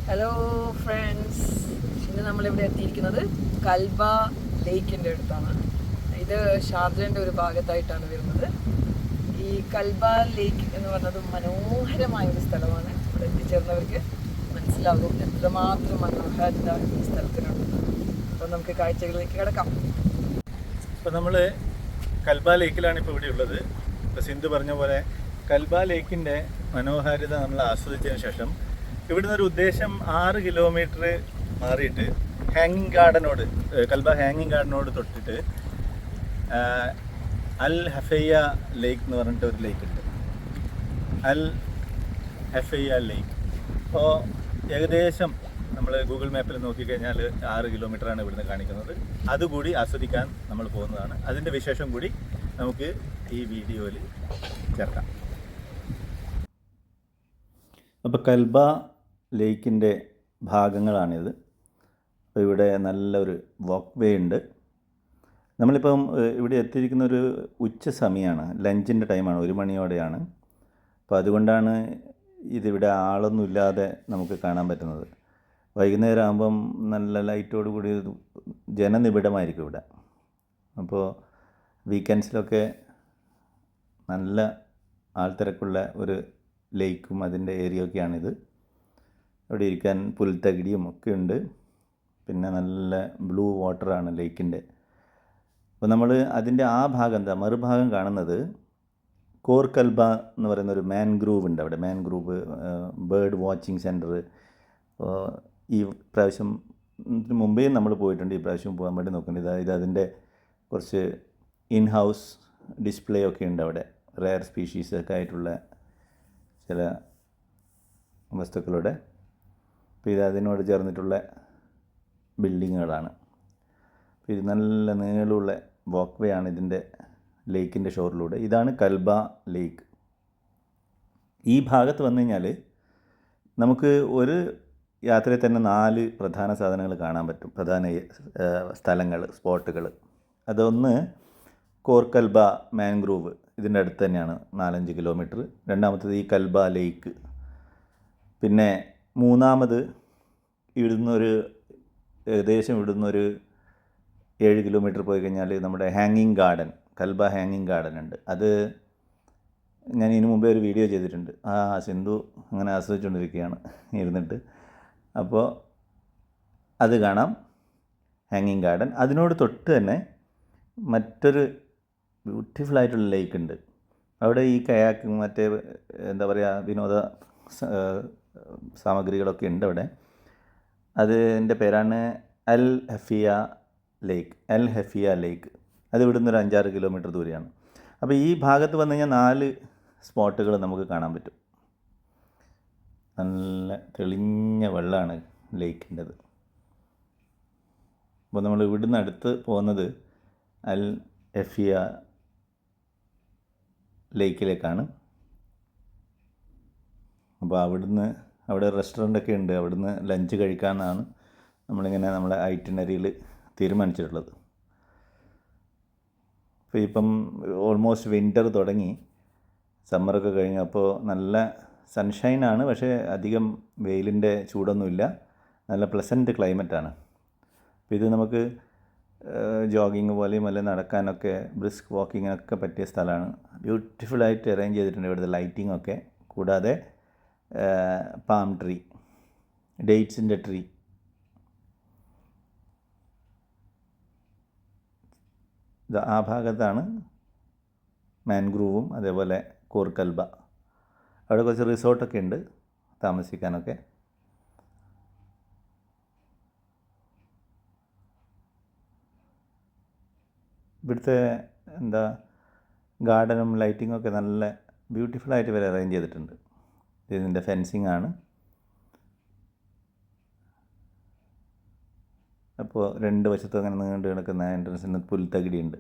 Hello friends, ഇന്ന് നമ്മളിവിടെ എത്തിയിരിക്കുന്നത് കൽബ ലേക്കിൻ്റെ അടുത്താണ്. ഇത് ഷാർജൻ്റെ ഒരു ഭാഗത്തായിട്ടാണ് വരുന്നത്. ഈ കൽബ ലേക്ക് എന്ന് പറയുന്നത് മനോഹരമായ ഒരു സ്ഥലമാണ്. ഇവിടെ എത്തിച്ചേർന്നവർക്ക് മനസ്സിലാകും എത്രമാത്രം മനോഹാരിത ഈ സ്ഥലത്തിനുണ്ട്. അപ്പോൾ നമുക്ക് കാഴ്ചകളിലേക്ക് കിടക്കാം. ഇപ്പോൾ നമ്മൾ കൽബ ലേക്കിലാണ് ഇപ്പോൾ ഇവിടെ ഉള്ളത്. ഇപ്പോൾ സിന്ധു പറഞ്ഞ പോലെ കൽബ ലേക്കിൻ്റെ മനോഹാരിത നമ്മൾ ആസ്വദിച്ചതിന് ശേഷം ഇവിടുന്ന് ഒരു ഉദ്ദേശം 6 കിലോമീറ്റർ മാറിയിട്ട് ഹാങ്ങിങ് ഗാർഡനോട് കൽബ ഹാങ്ങിങ് ഗാർഡനോട് തൊട്ടിട്ട് അൽ ഹഫയ്യ ലേക്ക് എന്ന് പറഞ്ഞിട്ട് ഒരു ലേക്ക് ഉണ്ട്. അൽ ഹഫയ്യ ലേക്ക്. അപ്പോൾ ഏകദേശം നമ്മൾ ഗൂഗിൾ മാപ്പിൽ നോക്കിക്കഴിഞ്ഞാൽ 6 കിലോമീറ്ററാണ് ഇവിടുന്ന് കാണിക്കുന്നത്. അതുകൂടി ആസ്വദിക്കാൻ നമ്മൾ പോകുന്നതാണ്. അതിൻ്റെ വിശേഷം കൂടി നമുക്ക് ഈ വീഡിയോയിൽ ചേർക്കാം. അപ്പോൾ കൽബ ലേക്കിൻ്റെ ഭാഗങ്ങളാണിത്. അപ്പോൾ ഇവിടെ നല്ലൊരു വാക്ക് വേ ഉണ്ട്. നമ്മളിപ്പം ഇവിടെ എത്തിയിരിക്കുന്ന ഒരു ഉച്ച സമയമാണ്, ലഞ്ചിൻ്റെ ടൈമാണ്, 1 മണിയോടെയാണ്. അപ്പോൾ അതുകൊണ്ടാണ് ഇതിവിടെ ആളൊന്നും ഇല്ലാതെ നമുക്ക് കാണാൻ പറ്റുന്നത്. വൈകുന്നേരം ആകുമ്പം നല്ല ലൈറ്റോട് കൂടി ജനനിബിഡമായിരിക്കും ഇവിടെ. അപ്പോൾ വീക്കെൻഡ്സിലൊക്കെ നല്ല ആൾത്തിരക്കുള്ള ഒരു ലേക്കും അതിൻ്റെ ഏരിയയൊക്കെയാണിത്. അവിടെ ഇരിക്കാൻ പുൽത്തകിടിയും ഒക്കെ ഉണ്ട്. പിന്നെ നല്ല ബ്ലൂ വാട്ടറാണ് ലേക്കിൻ്റെ. അപ്പോൾ നമ്മൾ അതിൻ്റെ ആ ഭാഗം മറുഭാഗം കാണുന്നത് കോർ കൽബ എന്ന് പറയുന്ന ഒരു മാൻഗ്രൂവ് ഉണ്ട്. അവിടെ മാൻഗ്രൂവ് ബേർഡ് വാച്ചിങ് സെൻറ്റർ. ഈ പ്രാവശ്യം മുമ്പേ നമ്മൾ പോയിട്ടുണ്ട്, ഈ പ്രാവശ്യം പോകാൻ വേണ്ടി നോക്കുന്നുണ്ട്. ഇത് അതിൻ്റെ കുറച്ച് ഇൻ ഹൗസ് ഡിസ്പ്ലേ ഒക്കെ ഉണ്ട് അവിടെ, റെയർ സ്പീഷീസൊക്കെ ആയിട്ടുള്ള ചില വസ്തുക്കളുടെ. അപ്പോൾ ഇത് അതിനോട് ചേർന്നിട്ടുള്ള ബിൽഡിങ്ങുകളാണ്. അപ്പോൾ ഇത് നല്ല നീളമുള്ള വാക്ക് വേ ആണ് ഇതിൻ്റെ ലേക്കിൻ്റെ ഷോറിലൂടെ. ഇതാണ് കൽബ ലേക്ക്. ഈ ഭാഗത്ത് വന്നു കഴിഞ്ഞാൽ നമുക്ക് ഒരു യാത്രയിൽ തന്നെ 4 പ്രധാന സാധനങ്ങൾ കാണാൻ പറ്റും, പ്രധാന സ്ഥലങ്ങൾ, സ്പോട്ടുകൾ. അതൊന്ന് കോർക്കൽബ മാൻഗ്രൂവ്, ഇതിൻ്റെ അടുത്ത് തന്നെയാണ്, 4-5 കിലോമീറ്റർ. രണ്ടാമത്തത് ഈ കൽബ ലേക്ക്. പിന്നെ മൂന്നാമത് ഏകദേശം ഇവിടുന്നൊരു 7 കിലോമീറ്റർ പോയി കഴിഞ്ഞാൽ നമ്മുടെ ഹാങ്ങിങ് ഗാർഡൻ, കൽബ ഹാങ്ങിങ് ഗാർഡൻ ഉണ്ട്. അത് ഞാൻ ഇതിനു മുമ്പേ ഒരു വീഡിയോ ചെയ്തിട്ടുണ്ട്. സിന്ധു അങ്ങനെ ആസ്വദിച്ചുകൊണ്ടിരിക്കുകയാണ് ഇരുന്നിട്ട്. അപ്പോൾ അത് കാണാം, ഹാങ്ങിങ് ഗാർഡൻ. അതിനോട് തൊട്ട് തന്നെ മറ്റൊരു ബ്യൂട്ടിഫുള്ളായിട്ടുള്ള ലേക്ക് ഉണ്ട്. അവിടെ ഈ കയാക്കിങ്, മറ്റേ എന്താ പറയുക, വിനോദ സാമഗ്രികളൊക്കെ ഉണ്ട് അവിടെ. അതിൻ്റെ പേരാണ് അൽ ഹഫിയ ലേക്ക്. അത് ഇവിടുന്ന് ഒരു 5-6 കിലോമീറ്റർ ദൂരെയാണ്. അപ്പോൾ ഈ ഭാഗത്ത് വന്നു കഴിഞ്ഞാൽ 4 സ്പോട്ടുകൾ നമുക്ക് കാണാൻ പറ്റും. നല്ല തെളിഞ്ഞ വെള്ളമാണ് ലേക്കിൻ്റെത്. അപ്പോൾ നമ്മൾ ഇവിടുന്ന് അടുത്ത് പോകുന്നത് അൽ ഹഫിയ ലേക്കിലേക്കാണ്. അപ്പോൾ അവിടെ റെസ്റ്റോറൻ്റൊക്കെ ഉണ്ട്. അവിടുന്ന് ലഞ്ച് കഴിക്കാമെന്നാണ് നമ്മളിങ്ങനെ നമ്മളെ ഐറ്റിനറിയിൽ തീരുമാനിച്ചിട്ടുള്ളത്. അപ്പോൾ ഇപ്പം ഓൾമോസ്റ്റ് വിൻ്റർ തുടങ്ങി, സമ്മറൊക്കെ കഴിഞ്ഞു. അപ്പോൾ നല്ല സൺഷൈനാണ്, പക്ഷേ അധികം വെയിലിൻ്റെ ചൂടൊന്നുമില്ല. നല്ല പ്ലസൻറ്റ് ക്ലൈമറ്റാണ്. അപ്പോൾ ഇത് നമുക്ക് ജോഗിങ് പോലെയും അല്ലെങ്കിൽ നടക്കാനൊക്കെ, ബ്രിസ്ക് വാക്കിങ്ങിനൊക്കെ പറ്റിയ സ്ഥലമാണ്. ബ്യൂട്ടിഫുള്ളായിട്ട് അറേഞ്ച് ചെയ്തിട്ടുണ്ട് ഇവിടുത്തെ ലൈറ്റിങ്ങൊക്കെ. കൂടാതെ പാം ട്രീ, ഡേറ്റ്സിൻ്റെ ട്രീ. ആ ഭാഗത്താണ് മാൻഗ്രൂവും അതേപോലെ കോർക്കൽബ. അവിടെ കുറച്ച് റിസോർട്ടൊക്കെ ഉണ്ട് താമസിക്കാനൊക്കെ. ഇവിടുത്തെ ഗാർഡനും ലൈറ്റിങ്ങൊക്കെ നല്ല ബ്യൂട്ടിഫുള്ളായിട്ട് ഇവർ അറേഞ്ച് ചെയ്തിട്ടുണ്ട്. ഇതിൻ്റെ ഫെൻസിങ് ആണ്. അപ്പോൾ 2 വശത്തും അങ്ങനെ നീണ്ടു കിടക്കുന്ന എൻട്രൻസിന് പുൽത്തകിടി ഉണ്ട്.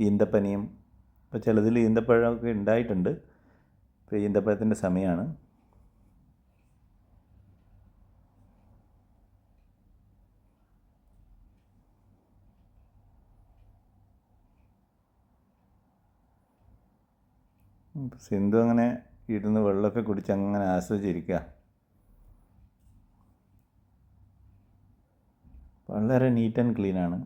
ഈന്തപ്പനയും, ഇപ്പോൾ ചിലതിൽ ഈന്തപ്പഴമൊക്കെ ഉണ്ടായിട്ടുണ്ട്. ഇപ്പോൾ ഈന്തപ്പഴത്തിൻ്റെ സമയമാണ്. സിന്ധു അങ്ങനെ ഇരുന്ന് വെള്ളമൊക്കെ കുടിച്ച് അങ്ങനെ ആസ്വദിച്ചിരിക്കുക. വളരെ നീറ്റ് ആൻഡ് ക്ലീനാണ്.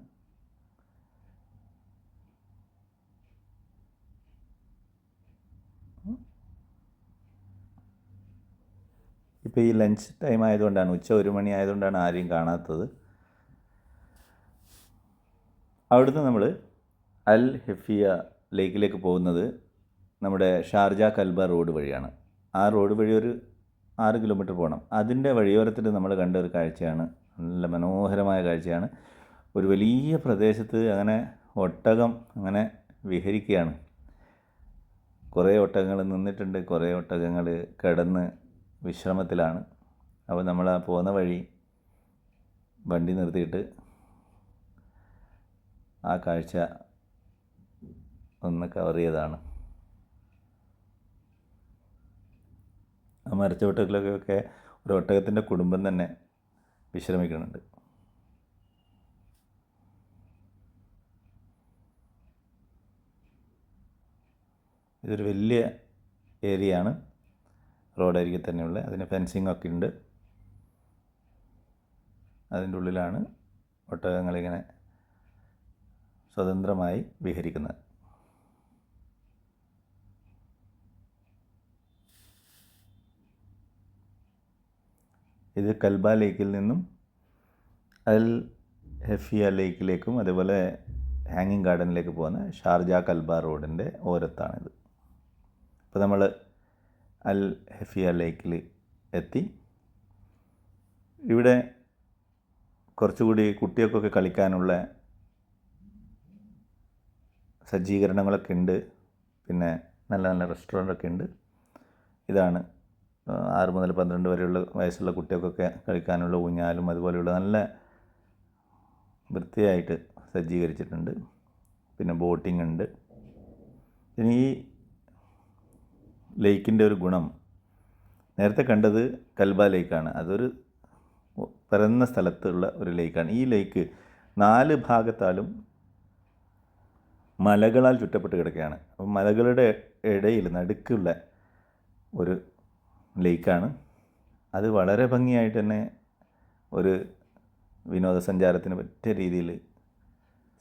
ഇപ്പോൾ ഈ ലഞ്ച് ടൈം ആയതുകൊണ്ടാണ്, ഉച്ച 1 മണി ആയതുകൊണ്ടാണ് ആരെയും കാണാത്തത്. അവിടുന്ന് നമ്മൾ അൽ ഹെഫിയ ലേക്കിലേക്ക് പോകുന്നത് നമ്മുടെ ഷാർജ കൽബ റോഡ് വഴിയാണ്. ആ റോഡ് വഴി ഒരു 6 കിലോമീറ്റർ പോകണം. അതിൻ്റെ വഴിയോരത്തിൽ നമ്മൾ കണ്ട ഒരു കാഴ്ചയാണ്, നല്ല മനോഹരമായ കാഴ്ചയാണ്. ഒരു വലിയ പ്രദേശത്ത് അങ്ങനെ ഒട്ടകം അങ്ങനെ വിഹരിക്കുകയാണ്. കുറേ ഒട്ടകങ്ങൾ നിന്നിട്ടുണ്ട്, കുറേ ഒട്ടകങ്ങൾ കിടന്ന് വിശ്രമത്തിലാണ്. അപ്പോൾ നമ്മൾ ആ പോകുന്ന വഴി വണ്ടി നിർത്തിയിട്ട് ആ കാഴ്ച ഒന്ന് കവർ ചെയ്തതാണ്. ആ മരച്ചുവട്ടത്തിലൊക്കെ ഒരു ഒട്ടകത്തിൻ്റെ കുടുംബം തന്നെ വിശ്രമിക്കുന്നുണ്ട്. ഇതൊരു വലിയ ഏരിയയാണ്, റോഡരികിൽ തന്നെയുള്ള. അതിന് ഫെൻസിങ് ഒക്കെ ഉണ്ട്. അതിൻ്റെ ഉള്ളിലാണ് ഒട്ടകങ്ങളിങ്ങനെ സ്വതന്ത്രമായി വിഹരിക്കുന്നത്. ഇത് കൽബ ലേക്കിൽ നിന്നും അൽ ഹെഫിയ ലേക്കിലേക്കും അതുപോലെ ഹാങ്ങിങ് ഗാർഡനിലേക്ക് പോകുന്ന ഷാർജ കൽബ റോഡിൻ്റെ ഓരത്താണിത്. ഇപ്പോൾ നമ്മൾ അൽ ഹെഫിയ ലേക്കിൽ എത്തി. ഇവിടെ കുറച്ചുകൂടി കുട്ടികൾക്കൊക്കെ കളിക്കാനുള്ള സജ്ജീകരണങ്ങളൊക്കെ ഉണ്ട്. പിന്നെ നല്ല നല്ല റെസ്റ്റോറൻ്റൊക്കെ ഉണ്ട്. ഇതാണ് 6 മുതൽ 12 വരെയുള്ള വയസ്സുള്ള കുട്ടികൾക്കൊക്കെ കളിക്കാനുള്ള ഊഞ്ഞാലും അതുപോലെയുള്ള നല്ല വൃത്തിയായിട്ട് സജ്ജീകരിച്ചിട്ടുണ്ട്. പിന്നെ ബോട്ടിംഗ് ഉണ്ട്. ഇനി ഈ ലേക്കിൻ്റെ ഒരു ഗുണം, നേരത്തെ കണ്ടത് കൽബ ലേക്കാണ്. അതൊരു പരന്ന സ്ഥലത്തുള്ള ഒരു ലേക്കാണ്. ഈ ലേക്ക് 4 ഭാഗത്താലും മലകളാൽ ചുറ്റപ്പെട്ട് കിടക്കുകയാണ്. അപ്പം മലകളുടെ ഇടയിൽ നടുക്കുള്ള ഒരു ലേക്കാണ്. അത് വളരെ ഭംഗിയായിട്ട് തന്നെ ഒരു വിനോദസഞ്ചാരത്തിന് പറ്റിയ രീതിയിൽ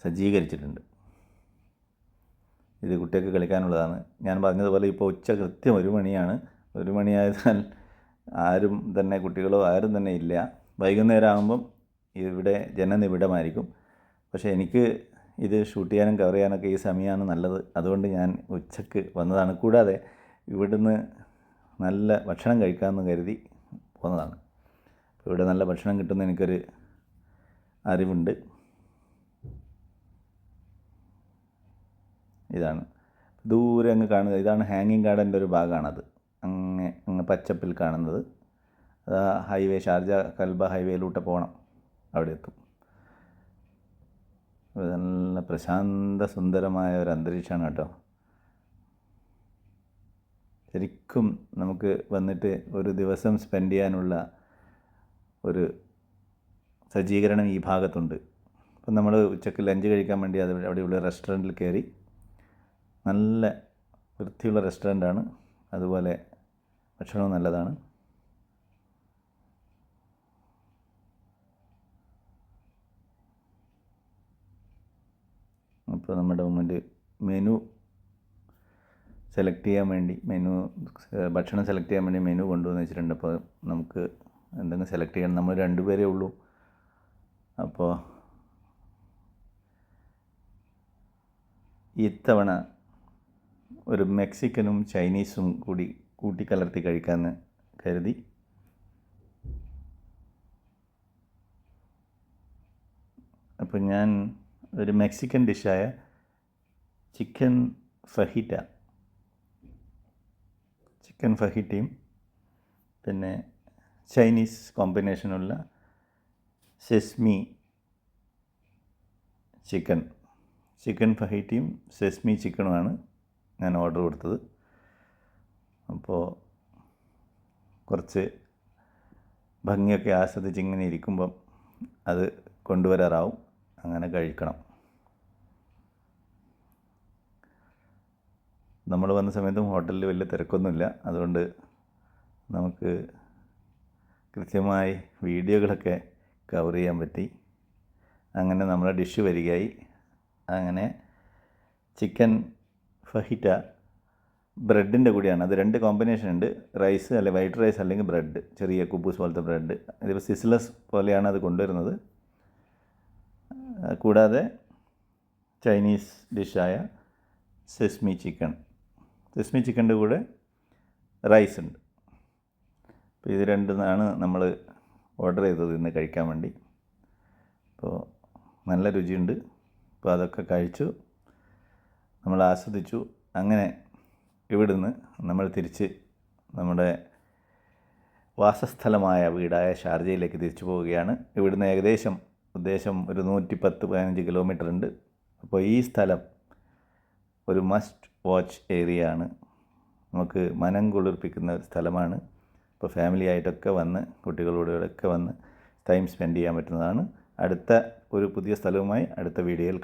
സജ്ജീകരിച്ചിട്ടുണ്ട്. ഇത് കുട്ടികൾക്ക് കളിക്കാനുള്ളതാണ്. ഞാൻ പറഞ്ഞതുപോലെ ഇപ്പോൾ ഉച്ച കൃത്യം 1 മണിയാണ്. 1 മണിയായതിനാൽ ആരും തന്നെ, കുട്ടികളോ ആരും തന്നെ ഇല്ല. വൈകുന്നേരം ആകുമ്പം ഇവിടെ ജനനിബിഡമായിരിക്കും. പക്ഷേ എനിക്ക് ഇത് ഷൂട്ട് ചെയ്യാനും കവർ ചെയ്യാനൊക്കെ ഈ സമയമാണ് നല്ലത്. അതുകൊണ്ട് ഞാൻ ഉച്ചക്ക് വന്നതാണ്. കൂടാതെ ഇവിടുന്ന് നല്ല ഭക്ഷണം കഴിക്കാമെന്ന് കരുതി പോന്നതാണ്. ഇവിടെ നല്ല ഭക്ഷണം കിട്ടുന്ന എനിക്കൊരു അറിവുണ്ട്. ഇതാണ് ദൂരെ അങ്ങ് കാണുന്നത്, ഇതാണ് ഹാങ്ങിങ് ഗാർഡൻ്റെ ഒരു ഭാഗമാണത്. അങ്ങ് പച്ചപ്പിൽ കാണുന്നത്. അത് ഹൈവേ, ഷാർജ കൽബ ഹൈവേയിലൂടെ പോകണം, അവിടെ എത്തും. നല്ല പ്രശാന്ത സുന്ദരമായ ഒരു അന്തരീക്ഷമാണ് കേട്ടോ. ശരിക്കും നമുക്ക് വന്നിട്ട് ഒരു ദിവസം സ്പെൻഡ് ചെയ്യാനുള്ള ഒരു സജ്ജീകരണം ഈ ഭാഗത്തുണ്ട്. അപ്പം നമ്മൾ ഉച്ചയ്ക്ക് ലഞ്ച് കഴിക്കാൻ വേണ്ടി അവിടെയുള്ള റെസ്റ്റോറൻറ്റിൽ കയറി. നല്ല വൃത്തിയുള്ള റെസ്റ്റോറൻ്റാണ്, അതുപോലെ ഭക്ഷണവും നല്ലതാണ്. അപ്പോൾ നമ്മുടെ മുന്നിൽ മെനു സെലക്ട് ചെയ്യാൻ വേണ്ടി, ഭക്ഷണം സെലക്ട് ചെയ്യാൻ വേണ്ടി മെനു കൊണ്ടുവന്ന് വെച്ചിട്ടുണ്ട്. അപ്പോൾ നമുക്ക് എന്തെങ്കിലും സെലക്ട് ചെയ്യണം. നമ്മൾ 2 പേരേ ഉള്ളൂ. അപ്പോൾ ഇത്തവണ ഒരു മെക്സിക്കനും ചൈനീസും കൂടി കൂട്ടിക്കലർത്തി കഴിക്കാമെന്ന് കരുതി. അപ്പോൾ ഞാൻ ഒരു മെക്സിക്കൻ ഡിഷായ ചിക്കൻ ഫഹിറ്റയും പിന്നെ ചൈനീസ് കോമ്പിനേഷനുള്ള സെസ്മി ചിക്കൻ ഫഹിറ്റയും സെസ്മി ചിക്കനുമാണ് ഞാൻ ഓർഡർ കൊടുത്തത്. അപ്പോൾ കുറച്ച് ഭംഗിയൊക്കെ ആസ്വദിച്ച് ഇങ്ങനെ ഇരിക്കുമ്പം അത് കൊണ്ടുവരാറാവും. അങ്ങനെ കഴിക്കണം. നമ്മൾ വന്ന സമയത്തും ഹോട്ടലിൽ വലിയ തിരക്കൊന്നുമില്ല. അതുകൊണ്ട് നമുക്ക് കൃത്യമായി വീഡിയോകളൊക്കെ കവർ ചെയ്യാൻ പറ്റി. അങ്ങനെ നമ്മുടെ ഡിഷ് വരികയായി. അങ്ങനെ ചിക്കൻ ഫഹിറ്റ ബ്രെഡിൻ്റെ കൂടെയാണ്. അത് 2 കോമ്പിനേഷൻ ഉണ്ട്. റൈസ് അല്ലെങ്കിൽ വൈറ്റ് റൈസ് അല്ലെങ്കിൽ ബ്രെഡ്, ചെറിയ കുബൂസ് പോലത്തെ ബ്രെഡ്. ഇതിപ്പോൾ സിസ്ലസ് പോലെയാണ് അത് കൊണ്ടുവരുന്നത്. കൂടാതെ ചൈനീസ് ഡിഷായ സെസ്മി ചിക്കൻ്റെ കൂടെ റൈസ് ഉണ്ട്. അപ്പോൾ ഇത് രണ്ടുമാണ് നമ്മൾ ഓർഡർ ചെയ്തത് ഇന്ന് കഴിക്കാൻ വേണ്ടി. അപ്പോൾ നല്ല രുചിയുണ്ട്. അപ്പോൾ അതൊക്കെ കഴിച്ചു, നമ്മൾ ആസ്വദിച്ചു. അങ്ങനെ ഇവിടുന്ന് നമ്മൾ തിരിച്ച് നമ്മുടെ വാസസ്ഥലമായ വീടായ ഷാർജയിലേക്ക് തിരിച്ചു പോവുകയാണ്. ഇവിടുന്ന് ഏകദേശം ഉദ്ദേശം ഒരു 110-15 കിലോമീറ്റർ ഉണ്ട്. അപ്പോൾ ഈ സ്ഥലം ഒരു മസ്റ്റ് വാച്ച് ഏരിയ ആണ്. നമുക്ക് മനം കുളിർപ്പിക്കുന്ന ഒരു സ്ഥലമാണ്. ഇപ്പോൾ ഫാമിലി ആയിട്ടൊക്കെ വന്ന് കുട്ടികളോടൊക്കെ വന്ന് ടൈം സ്പെൻഡ് ചെയ്യാൻ പറ്റുന്നതാണ്. അടുത്ത ഒരു പുതിയ സ്ഥലവുമായി അടുത്ത വീഡിയോയിൽ